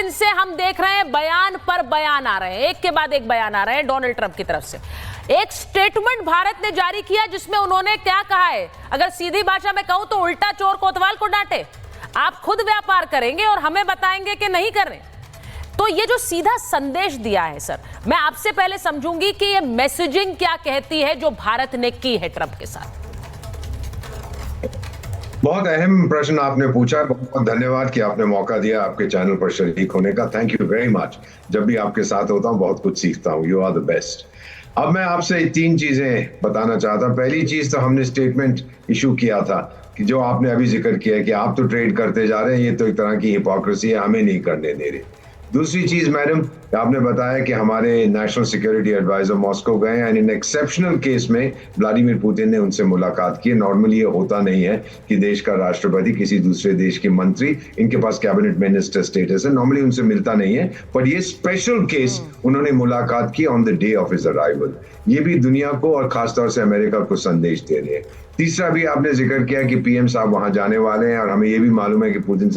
दिन से हम देख रहे हैं बयान पर बयान आ रहे हैं, एक के बाद एक बयान आ रहे हैं डोनाल्ड ट्रंप की तरफ से। एक स्टेटमेंट भारत ने जारी किया जिसमें उन्होंने क्या कहा है, अगर सीधी भाषा में कहूं तो उल्टा चोर कोतवाल को डांटे। आप खुद व्यापार करेंगे और हमें बताएंगे कि नहीं कर रहे। तो ये जो सीधा संदेश दिया है सर, मैं आपसे पहले समझूंगी कि ये मैसेजिंग क्या कहती है जो भारत ने की है ट्रंप के साथ। बहुत अहम प्रश्न आपने पूछा। बहुत बहुत धन्यवाद कि आपने मौका दिया आपके चैनल पर शरीक होने का। Thank you very much. जब भी आपके साथ होता हूँ बहुत कुछ सीखता हूँ। You are the best. अब मैं आपसे 3 चीजें बताना चाहता हूँ। पहली चीज तो हमने स्टेटमेंट इशू किया था कि जो आपने अभी जिक्र किया है कि आप तो ट्रेड करते जा रहे हैं, ये तो एक तरह की हिपोक्रेसी है, हमें नहीं करने दे रहे। दूसरी चीज मैडम, आपने बताया कि हमारे नेशनल सिक्योरिटी एडवाइजर मॉस्को गए एंड इन एक्सेप्शनल केस में व्लादिमीर पुतिन ने उनसे मुलाकात की। नॉर्मली ये होता नहीं है कि देश का राष्ट्रपति किसी दूसरे देश के मंत्री, इनके पास कैबिनेट मिनिस्टर स्टेटस है, नॉर्मली उनसे मिलता नहीं है, पर ये स्पेशल केस उन्होंने मुलाकात की on the day of his arrival. ये भी दुनिया को और खासतौर से अमेरिका को संदेश दे रहे हैं। तीसरा भी आपने जिक्र किया कि पीएम साहब वहां जाने वाले हैं और हमें ये भी मालूम है कि पुतिन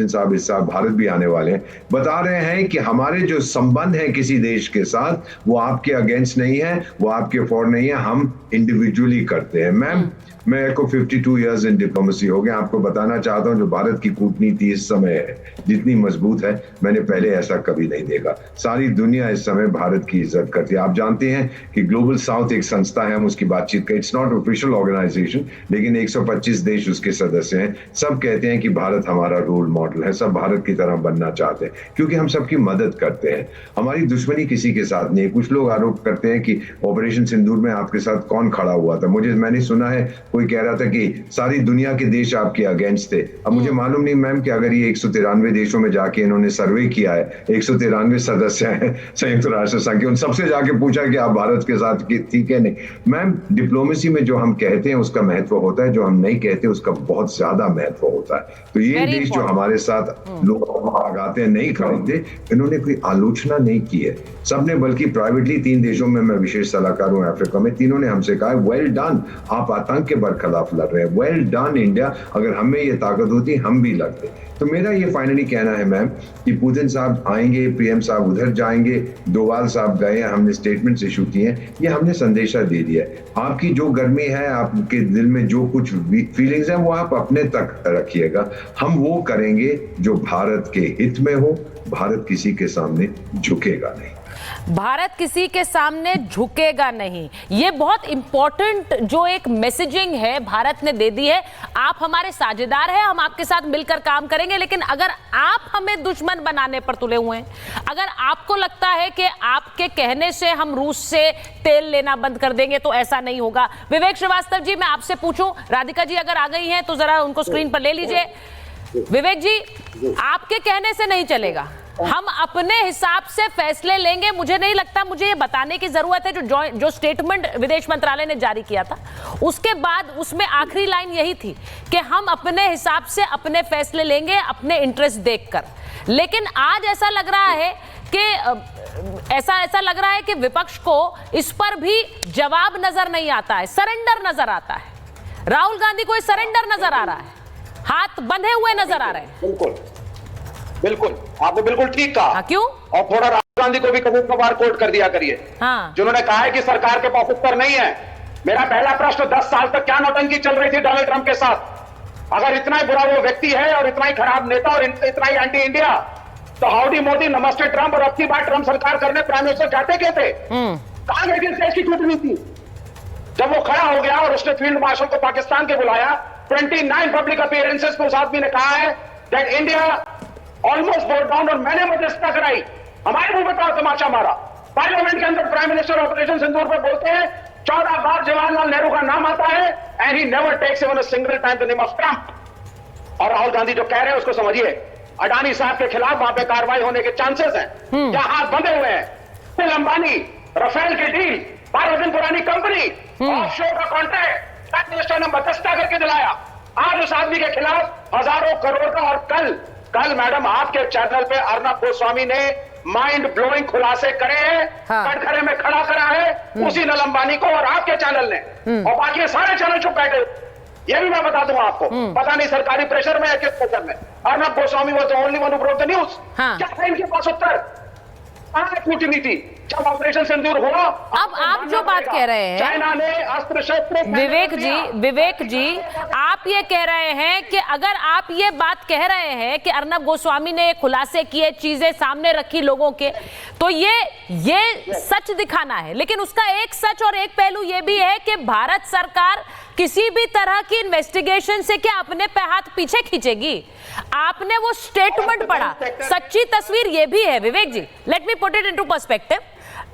साहब इस साल भारत भी आने वाले हैं। बता रहे हैं कि हमारे जो संबंध है किसी देश के साथ वो आपके अगेंस्ट नहीं है, वो आपके फॉर नहीं है, हम इंडिविजुअली करते हैं। मैम, मैं को 52 इयर्स इन डिप्लोमेसी हो गए। आपको बताना चाहता हूं जो भारत की कूटनीति इस समय है, जितनी मजबूत है, मैंने पहले ऐसा कभी नहीं देखा। सारी दुनिया इस समय भारत की इज्जत करती है। आप जानते हैं कि ग्लोबल साउथ एक संस्था है, हम उसकी बातचीत करें। इट्स नॉट ऑफिशियल ऑर्गेनाइजेशन, लेकिन 125 देश उसके सदस्य हैं। सब कहते हैं कि भारत हमारा रोल मॉडल है, सब भारत की तरह बनना चाहते हैं क्योंकि हम सबकी मदद करते हैं। हमारी दुश्मनी किसी के साथ नहीं। कुछ लोग आरोप करते हैं कि ऑपरेशन सिंदूर में आपके साथ कौन खड़ा हुआ था। मैंने सुना है कोई कह रहा था कि सारी दुनिया के देश आपके अगेंस्ट थे। अब मुझे मालूम नहीं मैम कि अगर ये 193 देशों में जाके इन्होंने सर्वे किया है, 193 सदस्य हैं संयुक्त राष्ट्र संघ के, उन सबसे जाके पूछा कि आप भारत के साथ ठीक है नहीं। मैम, डिप्लोमेसी में जो हम कहते हैं उसका महत्व होता है, जो हम नहीं कहते उसका बहुत ज्यादा महत्व होता है। तो ये देश जो हमारे साथ लोग आगाते हैं नहीं खड़े, इन्होंने कोई आलोचना नहीं की है सबने, बल्कि प्राइवेटली 3 देशों में मैं विशेष सलाहकार हूं अफ्रीका में, तीनों ने हमसे कहा वेल डन, आप आतंक के बरखिलाफ लड़ रहे हैं, वेल डन इंडिया, अगर हमें ये ताकत होती हम भी लड़ते। तो मेरा ये फाइनली कहना है मैम कि पुतिन साहब आएंगे, पीएम साहब उधर जाएंगे, डोवाल साहब गए, हमने स्टेटमेंट्स इशू किए हैं, ये हमने संदेशा दे दिया है। आपकी जो गर्मी है, आपके दिल में जो कुछ फीलिंग्स हैं वो आप अपने तक रखिएगा। हम वो करेंगे जो भारत के हित में हो। भारत किसी के सामने झुकेगा नहीं। भारत किसी के सामने झुकेगा नहीं, ये बहुत इंपॉर्टेंट जो एक मैसेजिंग है भारत ने दे दी है। आप हमारे साझेदार हैं, हम आपके साथ मिलकर काम करेंगे, लेकिन अगर आप हमें दुश्मन बनाने पर तुले हुए हैं, अगर आपको लगता है कि आपके कहने से हम रूस से तेल लेना बंद कर देंगे, तो ऐसा नहीं होगा। विवेक श्रीवास्तव जी, मैं आपसे पूछूं, राधिका जी अगर आ गई हैं तो जरा उनको स्क्रीन पर ले लीजिए। विवेक जी, आपके कहने से नहीं चलेगा, हम अपने हिसाब से फैसले लेंगे। मुझे नहीं लगता मुझे ये बताने की जरूरत है जो स्टेटमेंट विदेश मंत्रालय ने जारी किया था उसके बाद उसमें आखिरी लाइन यही थी कि हम अपने हिसाब से अपने फैसले लेंगे, अपने इंटरेस्ट देखकर। लेकिन आज ऐसा लग रहा है कि ऐसा लग रहा है कि विपक्ष को इस पर भी जवाब नजर नहीं आता है, सरेंडर नजर आता है। राहुल गांधी को सरेंडर नजर आ रहा है, हाथ बंधे हुए नजर आ रहे हैं। बिल्कुल बिल्कुल, आपने बिल्कुल ठीक कहा। हाँ, क्यों? और थोड़ा राहुल गांधी को भी कभी कभार कोट कर दिया करिए, हाँ, जिन्होंने कहा है कि सरकार के पास उत्तर नहीं है। मेरा पहला प्रश्न, 10 साल तक क्या नौटंकी चल रही थी डोनाल्ड ट्रंप के साथ? अगर इतना ही बुरा वो व्यक्ति है और इतना ही खराब नेता और इतना ही एंटी इंडिया, तो हाउडी मोदी, नमस्ते ट्रंप और अब की बार ट्रंप सरकार करने प्राइम मिनिस्टर जाते क्या थे? कहां गई थी देश की कूटनीति? जब वो खड़ा हो गया और उसने फील्ड मार्शल को पाकिस्तान के बुलाया, 29 पब्लिक अपीयरेंसेस में उस आदमी ने कहा है that India almost board down, और मैंने मध्यस्थता कराई। हमारे मुंह बताओ तमाशा मारा। पार्लियामेंट के अंदर प्राइम मिनिस्टर ऑपरेशन सिंदूर पर बोलते हैं 14 बार जवाहरलाल नेहरू का नाम आता है and he never takes even a single time the name of Trump. और राहुल गांधी जो कह रहे हैं उसको समझिए, अडानी साहब के खिलाफ वहां पे कार्रवाई होने के चांसेस हैं, क्या हाथ बंधे हुए हैं। फिर अंबानी, राफेल की डील, 12 दिन पुरानी कंपनी, ऑफशोर का कॉन्ट्रैक्ट, प्राइम मिनिस्टर ने मध्यस्थता करके दिलाया। आज उस आदमी के खिलाफ हजारों करोड़ का, और कल मैडम आपके चैनल पे अर्नब गोस्वामी ने माइंड ब्लोइंग खुलासे करे हैं, कटघरे में खड़ा करा है उसी नील अंबानी को और आपके चैनल ने, और बाकी सारे चैनल चुप बैठे। ये भी मैं बता दूंगा आपको। पता नहीं सरकारी प्रेशर में है किस प्रेशर में। Arnab Goswami was the only one who broke the news. क्या था इनके पास उत्तर? कूटनीति जब ऑपरेशन सिंदूर हुआ। अब आप जो बात कह रहे हैं, चाइना ने अस्त्र शस्त्र, विवेक जी आप ये कह रहे हैं कि अगर आप ये बात कह रहे हैं कि अर्नब गोस्वामी ने खुलासे किए, चीजें सामने रखी लोगों के, तो ये सच दिखाना है। लेकिन उसका एक सच और एक पहलू ये भी है कि भारत सरकार किसी भी तरह की इन्वेस्टिगेशन से क्या अपने पे हाथ पीछे खींचेगी? आपने वो स्टेटमेंट पढ़ा, सच्ची तस्वीर ये भी है Vivek ji. Let me put it into perspective.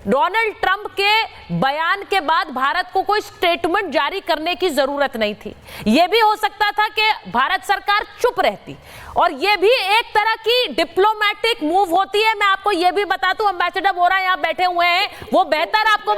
Donald Trump के बयान के बाद भारत को कोई स्टेटमेंट जारी करने की जरूरत नहीं थी। यह भी हो सकता था कि भारत सरकार चुप रहती, और यह भी एक तरह की डिप्लोमेटिक मूव होती है। मैं आपको यह भी बता दूं, एम्बेसडर वोरा यहां बैठे हुए हैं, वो बेहतर आपको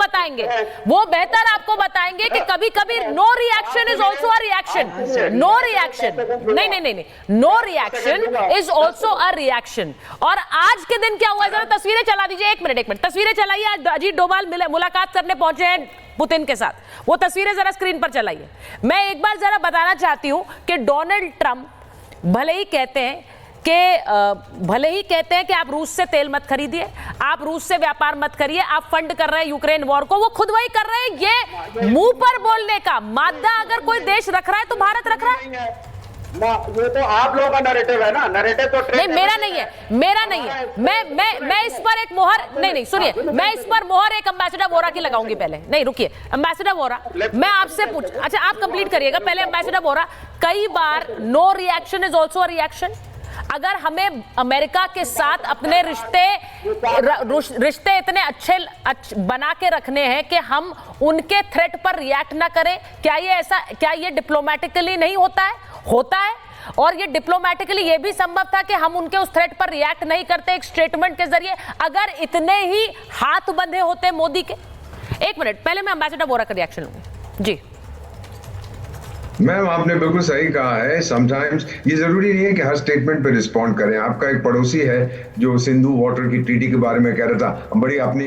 बताएंगे कि कभी कभी no reaction is also a reaction. No reaction नहीं, no reaction is also a reaction. और आज के दिन क्या हुआ, जरा तस्वीरें चला दीजिए। एक मिनट तस्वीरें चलाइए। अजीत डोभाल मुलाकात करने पहुंचे हैं पुतिन के साथ, वो तस्वीरें जरा स्क्रीन पर चलाइए। मैं एक बार जरा बताना चाहती हूं कि डोनाल्ड ट्रंप भले ही कहते हैं कि आप रूस से तेल मत खरीदिए, आप रूस से व्यापार मत करिए, आप फंड कर रहे हैं यूक्रेन वॉर को, वो खुद वही कर रहे हैं। ये मुंह पर बोलने का मादा अगर कोई देश रख रहा है तो भारत रख रहा है। ये तो आप लोगों का नैरेटिव है ना। नैरेटिव तो नहीं, मेरा नहीं है। मैं इस पर एक मोहर नहीं सुनिए, मैं इस पर मोहर एक एम्बेसडर वोरा की लगाऊंगी। पहले नहीं, रुकिए एम्बेसडर वोरा, मैं आपसे अच्छा आप कंप्लीट करिएगा पहले। एम्बेसडर वोरा, कई बार no reaction is also a reaction. अगर हमें अमेरिका के साथ अपने रिश्ते इतने अच्छे बना के रखने हैं कि हम उनके थ्रेट पर रिएक्ट ना करें, क्या ये डिप्लोमेटिकली नहीं होता है? और ये डिप्लोमेटिकली ये भी संभव था कि हम उनके उस थ्रेट पर रिएक्ट नहीं करते एक स्टेटमेंट के जरिए, अगर इतने ही हाथ बंधे होते मोदी के। एक मिनट, पहले मैं एम्बेसडर वोरा का रिएक्शन लूंगी जी। मैम आपने बिल्कुल सही कहा है। समटाइम्स ये जरूरी नहीं है कि हर स्टेटमेंट पे रिस्पॉन्ड करें। आपका एक पड़ोसी है जो सिंधु वाटर की ट्रीटी के बारे में कह रहा था, बड़ी अपनी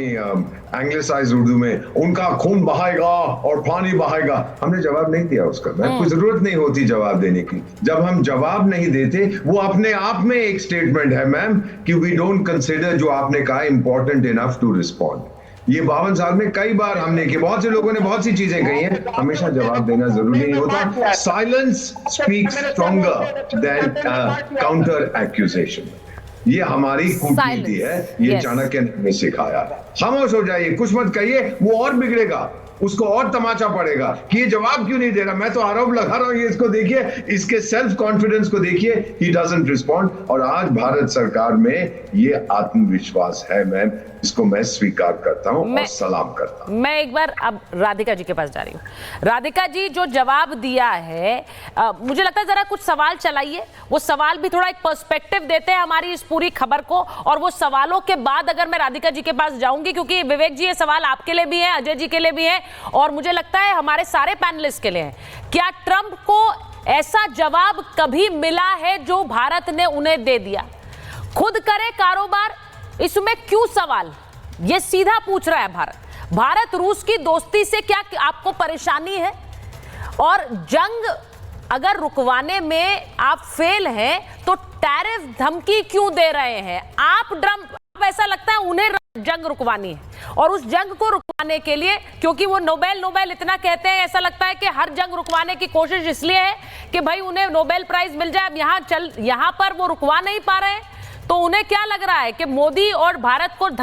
एंग्लिसाइज उर्दू में, उनका खून बहाएगा और पानी बहाएगा। हमने जवाब नहीं दिया उसका। मैम कोई जरूरत नहीं होती जवाब देने की। जब हम जवाब नहीं देते, वो अपने आप में एक स्टेटमेंट है मैम कि वी डोंट कंसिडर, जो आपने कहा, इंपॉर्टेंट इनफ टू रिस्पॉन्ड। ये 52 साल में कई बार हमने की, बहुत से लोगों ने बहुत सी चीजें कही हैं, हमेशा जवाब देना जरूरी नहीं होता। Silence speaks stronger than counter accusation. ये हमारी कूटनीति है, ये चाणक्य ने हमें सिखाया। खामोश हो जाइए, कुछ मत कहिए, वो और बिगड़ेगा, उसको और तमाचा पड़ेगा कि ये जवाब क्यों नहीं दे रहा। मैं तो आरोप लगा रहा हूं, ये इसको देखिए, इसके सेल्फ कॉन्फिडेंस को देखिए, ही डजंट रिस्पॉन्ड। और आज भारत सरकार में ये आत्मविश्वास है मैम, इसको मैं स्वीकार करता हूं और सलाम करता हूं। मैं एक बार अब राधिका जी के पास जा रही हूँ। राधिका जी, जो जवाब दिया है, मुझे लगता है जरा कुछ सवाल चलाइए, वो सवाल भी थोड़ा एक पर्सपेक्टिव देते हैं हमारी इस पूरी खबर को। और वो सवालों के बाद अगर मैं राधिका जी के पास जाऊंगी, क्योंकि विवेक जी ये सवाल आपके लिए भी है, अजय जी के लिए भी है, और मुझे लगता है हमारे सारे पैनलिस्ट के लिए है। क्या ट्रंप को ऐसा जवाब कभी मिला है जो भारत ने उन्हें दे दिया? खुद करे कारोबार, इसमें क्यों सवाल? ये सीधा पूछ रहा है भारत रूस की दोस्ती से क्या आपको परेशानी है? और जंग अगर रुकवाने में आप फेल हैं तो टैरिफ धमकी क्यों दे रहे हैं आप? ट्रंप, ऐसा लगता है उन्हें जंग रुकवानी है, और उस जंग को रुकवाने के लिए, क्योंकि वो नोबेल इतना कहते हैं, ऐसा लगता है कि हर जंग रुकवाने की कोशिश इसलिए है कि भाई उन्हें नोबेल प्राइज मिल जाए। अब यहाँ पर वो रुकवा नहीं पा रहे हैं, तो उन्हें क्या लग रहा है कि मोदी और भारत को